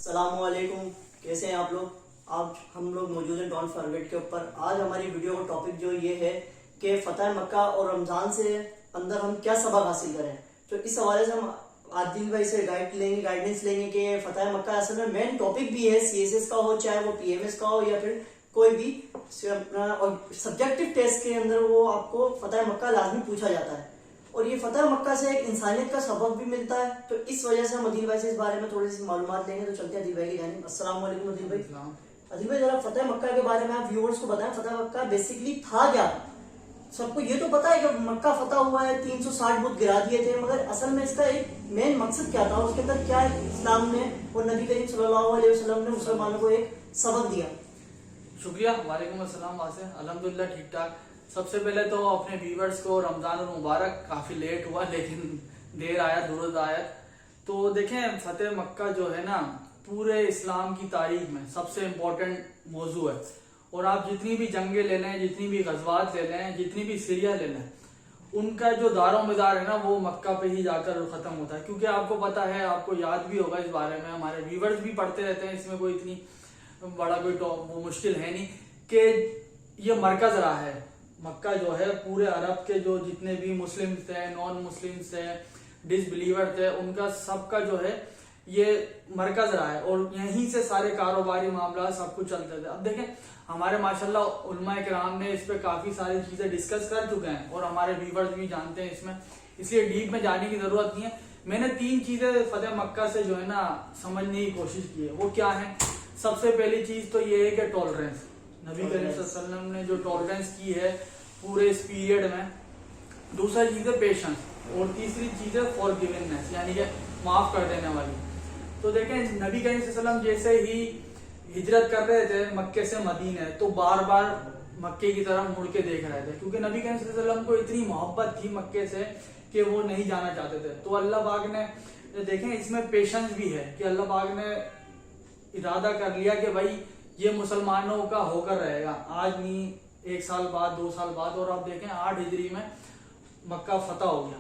السلام علیکم، کیسے ہیں آپ لوگ؟ آج ہم لوگ موجود ہیں ڈونٹ فارگیٹ کے اوپر۔ آج ہماری ویڈیو کا ٹاپک جو یہ ہے کہ فتح مکہ اور رمضان سے اندر ہم کیا سبق حاصل کریں۔ تو اس حوالے سے ہم عادل بھائی سے گائیڈنس لیں گے کہ فتح مکہ اصل میں مین ٹاپک بھی ہے، سی ایس ایس کا ہو، چاہے وہ پی ایم ایس کا ہو یا پھر کوئی بھی سبجیکٹو ٹیسٹ کے اندر وہ آپ کو فتح مکہ لازمی پوچھا جاتا ہے، اور یہ فتح مکہ سے ایک انسانیت کا سبق بھی ملتا ہے۔ تو اس وجہ سے ہم عادل بھائی سے اس بارے میں تھوڑی سی معلومات لیں گے۔ تو چلتے ہیں عادل بھائی کی جانب۔ السلام علیکم عادل بھائی۔ عادل بھائی ذرا فتح مکہ کے بارے میں آپ ویورز کو بتائیں، فتح مکہ بیسیکلی تھا کیا؟ سب کو یہ تو پتا ہے کہ مکہ فتح ہوا ہے، 360 بت گرا دیے تھے، مگر اصل میں اس کا ایک مین مقصد کیا تھا، اس کے اندر کیا اسلام نے اور نبی کریم صلی اللہ علیہ وسلم نے مسلمانوں کو ایک سبق دیا؟ شکریہ، وعلیکم السلام۔ واسے الحمدللہ ٹھیک ٹھاک۔ سب سے پہلے تو اپنے ویورز کو رمضان المبارک، کافی لیٹ ہوا لیکن دیر آیا درست آیا۔ تو دیکھیں، فتح مکہ جو ہے نا پورے اسلام کی تاریخ میں سب سے امپورٹنٹ موضوع ہے، اور آپ جتنی بھی جنگیں لے لیں، جتنی بھی غزوات لے لیں، جتنی بھی سیریہ لے لیں، ان کا جو دار و مدار ہے نا وہ مکہ پہ ہی جا کر ختم ہوتا ہے، کیونکہ آپ کو پتا ہے، آپ کو یاد بھی ہوگا اس بارے میں، ہمارے ویورز بھی پڑھتے رہتے ہیں، اس میں کوئی اتنی بڑا کوئی وہ مشکل ہے نہیں کہ یہ مرکز رہا ہے۔ مکہ جو ہے پورے عرب کے جو جتنے بھی مسلم تھے، نان مسلم تھے، ڈس بلیور تھے، ان کا سب کا جو ہے یہ مرکز رہا ہے، اور یہیں سے سارے کاروباری معاملات سب کچھ چلتے تھے۔ اب دیکھیں، ہمارے ماشاءاللہ علماء کرام نے اس پہ کافی ساری چیزیں ڈسکس کر چکے ہیں، اور ہمارے ویورز بھی جانتے ہیں اس میں، اس لیے ڈیپ میں جانے کی ضرورت نہیں ہے۔ میں نے 3 چیزیں فتح مکہ سے جو ہے نا سمجھنے کی کوشش کی ہے۔ وہ کیا ہے؟ سب سے پہلی چیز تو یہ ہے کہ ٹالرنس، نبی کریم صلی اللہ علیہ وسلم نے جو ٹالرنس کی ہے پورے اس پیریڈ میں۔ دوسرا چیز ہے پیشنس، اور تیسری چیز ہے فارگیونیس، یعنی کہ معاف کر دینے والی۔ تو دیکھیں، نبی کریم صلی اللہ علیہ وسلم جیسے ہی ہجرت کر رہے تھے مکے سے مدینے، تو بار بار مکے کی طرف مڑ کے دیکھ رہے تھے، کیونکہ نبی کریم صلی اللہ علیہ وسلم کو اتنی محبت تھی مکے سے کہ وہ نہیں جانا چاہتے تھے۔ تو اللہ پاک نے، دیکھیں اس میں پیشنس بھی ہے کہ اللہ پاک نے ارادہ کر لیا کہ بھائی یہ مسلمانوں کا ہو کر رہے گا، آج نہیں 1 سال بعد، 2 سال بعد، اور اب دیکھیں 8 ہجری میں مکہ فتح ہو گیا۔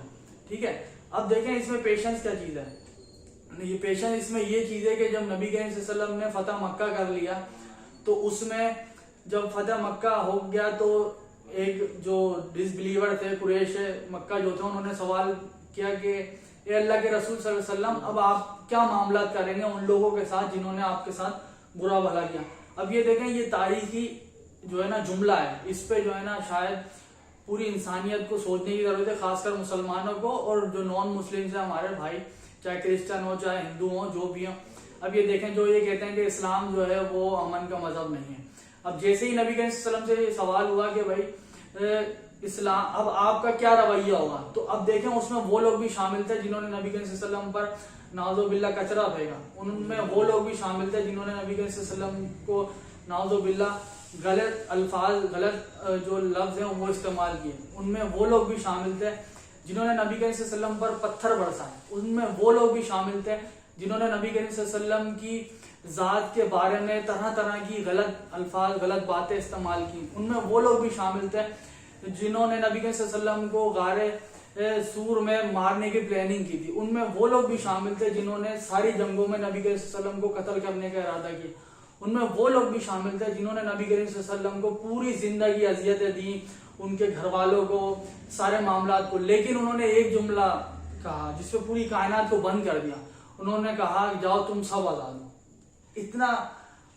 ٹھیک ہے، اب دیکھیں اس میں پیشنس کیا چیز ہے۔ یہ پیشنس اس میں یہ چیز ہے کہ جب نبی کریم صلی اللہ علیہ وسلم نے فتح مکہ کر لیا، تو اس میں جب فتح مکہ ہو گیا تو ایک جو ڈس بلیور تھے، قریش مکہ جو تھے، انہوں نے سوال کیا کہ اے اللہ کے رسول صلی اللہ علیہ وسلم، اب آپ کیا معاملات کریں گے ان لوگوں کے ساتھ جنہوں نے آپ کے ساتھ برا بھلا کیا؟ اب یہ دیکھیں، یہ تاریخی جو ہے نا جملہ ہے، اس پہ جو ہے نا شاید پوری انسانیت کو سوچنے کی ضرورت ہے، خاص کر مسلمانوں کو، اور جو نان مسلم ہیں ہمارے بھائی، چاہے کرسچن ہو چاہے ہندو ہو، جو بھی ہوں۔ اب یہ دیکھیں، جو یہ کہتے ہیں کہ اسلام جو ہے وہ امن کا مذہب نہیں ہے، اب جیسے ہی نبی کریم صلی اللہ علیہ وسلم سے یہ سوال ہوا کہ بھائی اسلام، اب آپ کا کیا رویہ ہوگا، تو اب دیکھیں اس میں وہ لوگ بھی شامل تھے جنہوں نے نبی کریم صلی اللہ علیہ وسلم پر نعوذ باللہ کچرا پھینکا، ان میں وہ لوگ بھی شامل تھے جنہوں نے نبی کریم صلی اللہ علیہ وسلم کو نعوذ باللہ غلط الفاظ، غلط جو لفظ ہیں وہ استعمال کیے، ان میں وہ لوگ بھی شامل تھے جنہوں نے نبی کریم صلی اللہ علیہ وسلم پر پتھر برسائے، ان میں وہ لوگ بھی شامل تھے جنہوں نے نبی کریم صلی اللہ علیہ وسلم کی ذات کے بارے میں طرح طرح کی غلط الفاظ، غلط باتیں استعمال کی، ان میں وہ لوگ بھی شامل تھے جنہوں نے نبی کریم صلی اللہ علیہ وسلم کو غارِ سور میں مارنے کی پلاننگ کی تھی، ان میں وہ لوگ بھی شامل تھے جنہوں نے ساری جنگوں میں نبی کریم صلی اللہ علیہ وسلم کو قتل کرنے کا ارادہ کیا، ان میں وہ لوگ بھی شامل تھے جنہوں نے نبی کریم صلی اللہ علیہ وسلم کو پوری زندگی اذیتیں دیں، ان کے گھر والوں کو، سارے معاملات کو، لیکن انہوں نے ایک جملہ کہا جس پہ پوری کائنات کو بند کر دیا، انہوں نے کہا جاؤ تم سب آزاد ہو۔ اتنا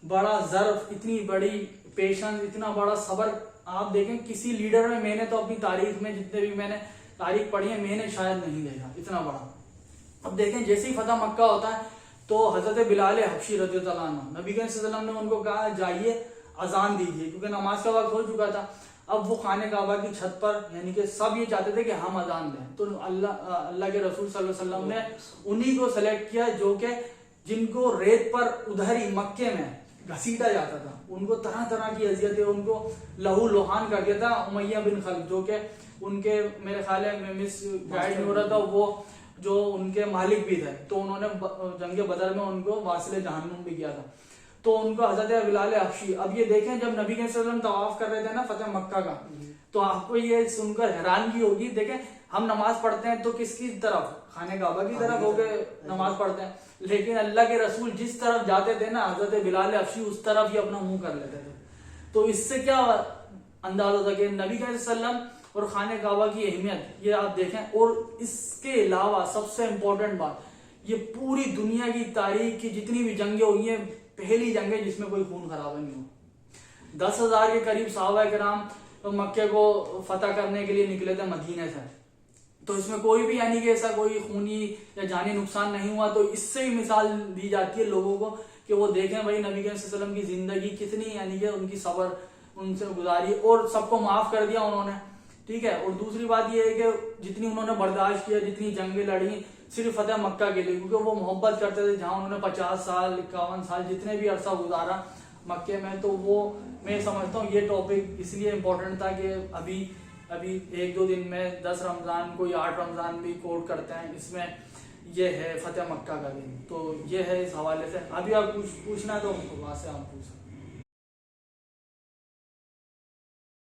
بڑا ظرف، اتنی بڑی پیشنس، اتنا بڑا صبر آپ دیکھیں کسی لیڈر میں نے تو اپنی تاریخ میں جتنے بھی میں نے تاریخ پڑھی ہے، میں نے شاید نہیں دیکھا اتنا بڑا۔ اب دیکھیں، جیسے ہی فتح مکہ ہوتا ہے تو حضرت بلال حبشی رضی اللہ عنہ، نبی کریم صلی اللہ علیہ وسلم نے ان کو کہا جائیے اذان دیجیے، کیونکہ نماز کا وقت ہو چکا تھا۔ اب وہ خانہ کعبہ کی چھت پر، یعنی کہ سب یہ چاہتے تھے کہ ہم اذان دیں، تو اللہ کے رسول صلی اللہ علیہ وسلم نے انہی کو سلیکٹ کیا جو کہ جن کو ریت پر ادھر ہی مکے میں گھسیٹا جاتا تھا، ان کو طرح طرح کی اذیتیں، ان کو لہو لوہان کر دیا تھا۔ امیہ بن خلف، جو کہ ان کے، میرے خیال ہے میں مس گائیڈ نہیں ہو رہا تھا، وہ جو ان کے مالک بھی تھے، تو انہوں نے جنگ بدر میں ان کو واصل جہنم بھی کیا تھا۔ تو ان کو حضرت بلال حبشی. اب یہ دیکھیں جب نبی کے صلی اللہ علیہ وسلم طواف کر رہے تھے نا فتح مکہ کا, تو آپ کو یہ سن کر حیرانگی ہوگی. دیکھیں ہم نماز پڑھتے ہیں تو کس کی طرف, خانہ کعبہ کی طرف ہو کے نماز پڑھتے ہیں, لیکن اللہ کے رسول جس طرف جاتے تھے نا حضرت بلال حبشی اس طرف ہی اپنا منہ کر لیتے تھے. تو اس سے کیا انداز ہوتا کہ نبی صلی اللہ علیہ وسلم اور خانہ کعبہ کی اہمیت یہ آپ دیکھیں. اور اس کے علاوہ سب سے امپورٹنٹ بات, یہ پوری دنیا کی تاریخ کی جتنی بھی جنگیں ہوئی ہیں پہلی جنگ ہے جس میں کوئی خون خرابہ نہیں ہو. 10,000 کے قریب صحابہ کرام مکے کو فتح کرنے کے لیے نکلے تھے مدینے سے, تو اس میں کوئی بھی یعنی کہ ایسا کوئی خونی یا جانی نقصان نہیں ہوا. تو اس سے ہی مثال دی جاتی ہے لوگوں کو کہ وہ دیکھیں بھائی نبی صلی اللہ علیہ وسلم کی زندگی کتنی یعنی کہ ان کی صبر ان سے گزاری اور سب کو معاف کر دیا انہوں نے, ٹھیک ہے. اور دوسری بات یہ ہے کہ جتنی انہوں نے برداشت کیا, جتنی جنگیں لڑی صرف فتح مکہ کے لیے, کیونکہ وہ محبت کرتے تھے. جہاں انہوں نے 50 سال 51 سال جتنے بھی عرصہ گزارا مکے میں, تو وہ میں سمجھتا ہوں یہ ٹاپک اس لیے امپورٹنٹ تھا کہ ابھی 1-2 دن میں 10 رمضان کو یا 8 رمضان بھی کوٹ کرتے ہیں, اس میں یہ ہے فتح مکہ کا دن. تو یہ ہے اس حوالے سے. ابھی آپ کچھ پوچھنا تو وہاں سے آپ پوچھ سکتے ہیں.